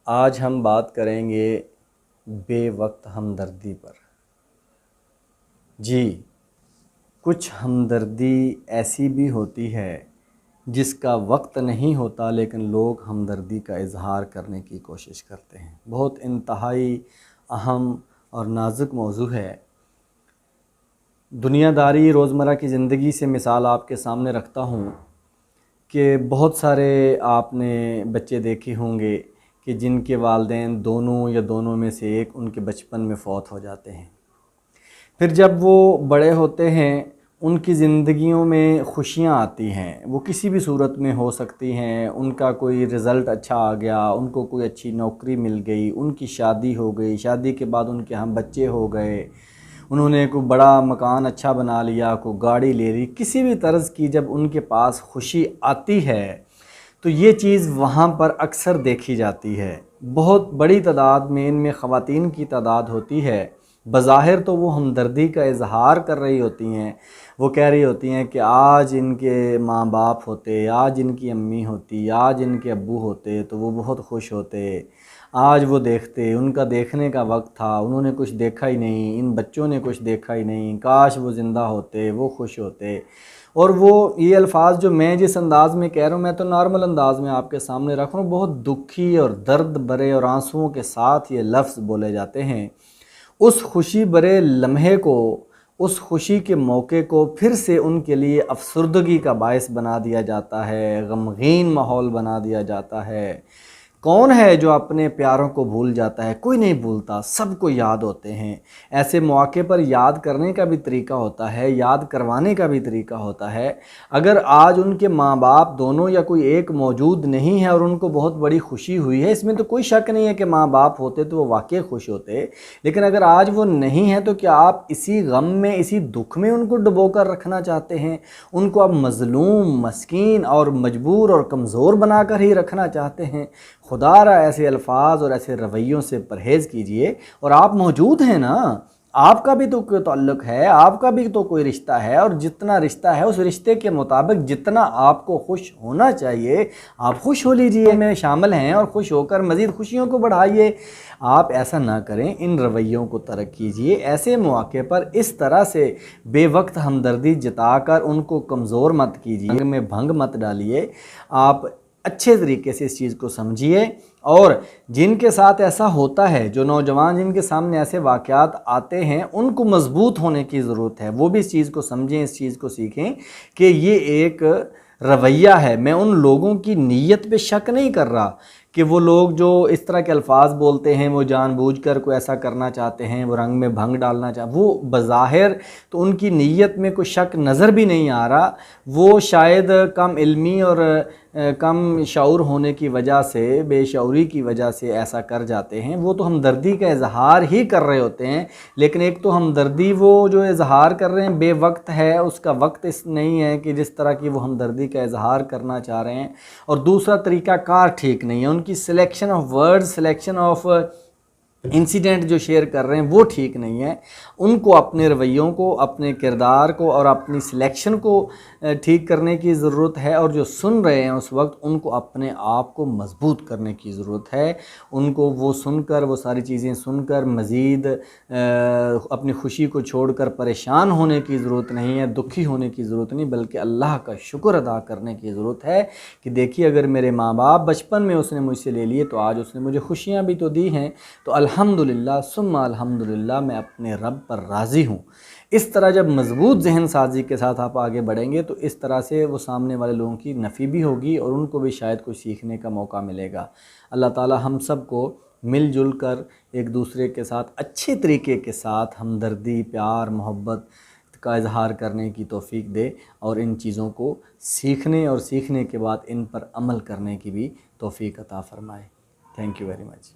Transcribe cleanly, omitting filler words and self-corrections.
آج ہم بات کریں گے بے وقت ہمدردی پر۔ جی، کچھ ہمدردی ایسی بھی ہوتی ہے جس کا وقت نہیں ہوتا لیکن لوگ ہمدردی کا اظہار کرنے کی کوشش کرتے ہیں۔ بہت انتہائی اہم اور نازک موضوع ہے۔ دنیا داری روزمرہ کی زندگی سے مثال آپ کے سامنے رکھتا ہوں کہ بہت سارے آپ نے بچے دیکھے ہوں گے کہ جن کے والدین دونوں یا دونوں میں سے ایک ان کے بچپن میں فوت ہو جاتے ہیں۔ پھر جب وہ بڑے ہوتے ہیں ان کی زندگیوں میں خوشیاں آتی ہیں، وہ کسی بھی صورت میں ہو سکتی ہیں۔ ان کا کوئی رزلٹ اچھا آ گیا، ان کو کوئی اچھی نوکری مل گئی، ان کی شادی ہو گئی، شادی کے بعد ان کے ہم بچے ہو گئے، انہوں نے کوئی بڑا مکان اچھا بنا لیا، کوئی گاڑی لے لی، کسی بھی طرز کی جب ان کے پاس خوشی آتی ہے تو یہ چیز وہاں پر اکثر دیکھی جاتی ہے۔ بہت بڑی تعداد میں ان میں خواتین کی تعداد ہوتی ہے۔ بظاہر تو وہ ہمدردی کا اظہار کر رہی ہوتی ہیں، وہ کہہ رہی ہوتی ہیں کہ آج ان کے ماں باپ ہوتے، آج ان کی امی ہوتی، آج ان کے ابو ہوتے تو وہ بہت خوش ہوتے، آج وہ دیکھتے، ان کا دیکھنے کا وقت تھا، انہوں نے کچھ دیکھا ہی نہیں، ان بچوں نے کچھ دیکھا ہی نہیں، کاش وہ زندہ ہوتے، وہ خوش ہوتے۔ اور وہ یہ الفاظ جو میں جس انداز میں کہہ رہا ہوں، میں تو نارمل انداز میں آپ کے سامنے رکھ رہا ہوں، بہت دکھی اور درد بھرے اور آنسوؤں کے ساتھ یہ لفظ بولے جاتے ہیں۔ اس خوشی بھرے لمحے کو، اس خوشی کے موقع کو پھر سے ان کے لیے افسردگی کا باعث بنا دیا جاتا ہے، غمگین ماحول بنا دیا جاتا ہے۔ کون ہے جو اپنے پیاروں کو بھول جاتا ہے؟ کوئی نہیں بھولتا، سب کو یاد ہوتے ہیں۔ ایسے مواقع پر یاد کرنے کا بھی طریقہ ہوتا ہے، یاد کروانے کا بھی طریقہ ہوتا ہے۔ اگر آج ان کے ماں باپ دونوں یا کوئی ایک موجود نہیں ہے اور ان کو بہت بڑی خوشی ہوئی ہے، اس میں تو کوئی شک نہیں ہے کہ ماں باپ ہوتے تو وہ واقعی خوش ہوتے، لیکن اگر آج وہ نہیں ہیں تو کیا آپ اسی غم میں، اسی دکھ میں ان کو ڈبو کر رکھنا چاہتے ہیں؟ ان کو آپ مظلوم، مسکین اور مجبور اور کمزور بنا کر ہی رکھنا چاہتے ہیں؟ خدا را ایسے الفاظ اور ایسے رویوں سے پرہیز کیجئے۔ اور آپ موجود ہیں نا، آپ کا بھی تو کوئی تعلق ہے، آپ کا بھی تو کوئی رشتہ ہے، اور جتنا رشتہ ہے اس رشتے کے مطابق جتنا آپ کو خوش ہونا چاہیے آپ خوش ہو لیجئے، میں شامل ہیں، اور خوش ہو کر مزید خوشیوں کو بڑھائیے۔ آپ ایسا نہ کریں، ان رویوں کو ترک کیجئے۔ ایسے مواقع پر اس طرح سے بے وقت ہمدردی جتا کر ان کو کمزور مت کیجئے، میں بھنگ مت ڈالیے۔ آپ اچھے طریقے سے اس چیز کو سمجھیے، اور جن کے ساتھ ایسا ہوتا ہے، جو نوجوان جن کے سامنے ایسے واقعات آتے ہیں، ان کو مضبوط ہونے کی ضرورت ہے۔ وہ بھی اس چیز کو سمجھیں، اس چیز کو سیکھیں کہ یہ ایک رویہ ہے۔ میں ان لوگوں کی نیت پہ شک نہیں کر رہا کہ وہ لوگ جو اس طرح کے الفاظ بولتے ہیں وہ جان بوجھ کر کوئی ایسا کرنا چاہتے ہیں، وہ رنگ میں بھنگ ڈالنا چاہتے ہیں، وہ بظاہر تو ان کی نیت میں کوئی شک نظر بھی نہیں آ رہا۔ وہ شاید کم علمی اور کم شعور ہونے کی وجہ سے، بے شعوری کی وجہ سے ایسا کر جاتے ہیں۔ وہ تو ہمدردی کا اظہار ہی کر رہے ہوتے ہیں، لیکن ایک تو ہمدردی وہ جو اظہار کر رہے ہیں بے وقت ہے، اس کا وقت اس نہیں ہے کہ جس طرح کی وہ ہمدردی کا اظہار کرنا چاہ رہے ہیں، اور دوسرا طریقہ کار ٹھیک نہیں ہے، ان کی selection of word, selection of incident جو شیئر کر رہے ہیں وہ ٹھیک نہیں ہے۔ ان کو اپنے رویوں کو، اپنے کردار کو اور اپنی سلیکشن کو ٹھیک کرنے کی ضرورت ہے، اور جو سن رہے ہیں اس وقت ان کو اپنے آپ کو مضبوط کرنے کی ضرورت ہے۔ ان کو وہ سن کر، وہ ساری چیزیں سن کر مزید اپنی خوشی کو چھوڑ کر پریشان ہونے کی ضرورت نہیں ہے، دکھی ہونے کی ضرورت نہیں، بلکہ اللہ کا شکر ادا کرنے کی ضرورت ہے کہ دیکھیے اگر میرے ماں باپ بچپن میں اس نے مجھ سے لے لیے تو آج اس نے مجھے خوشیاں بھی تو دی ہیں، تو الحمدللہ ثم الحمدللہ میں اپنے رب پر راضی ہوں۔ اس طرح جب مضبوط ذہن سازی کے ساتھ آپ آگے بڑھیں گے تو اس طرح سے وہ سامنے والے لوگوں کی نفی بھی ہوگی اور ان کو بھی شاید کچھ سیکھنے کا موقع ملے گا۔ اللہ تعالی ہم سب کو مل جل کر ایک دوسرے کے ساتھ اچھے طریقے کے ساتھ ہمدردی، پیار، محبت کا اظہار کرنے کی توفیق دے، اور ان چیزوں کو سیکھنے اور سیکھنے کے بعد ان پر عمل کرنے کی بھی توفیق عطا فرمائے۔ Thank you very much.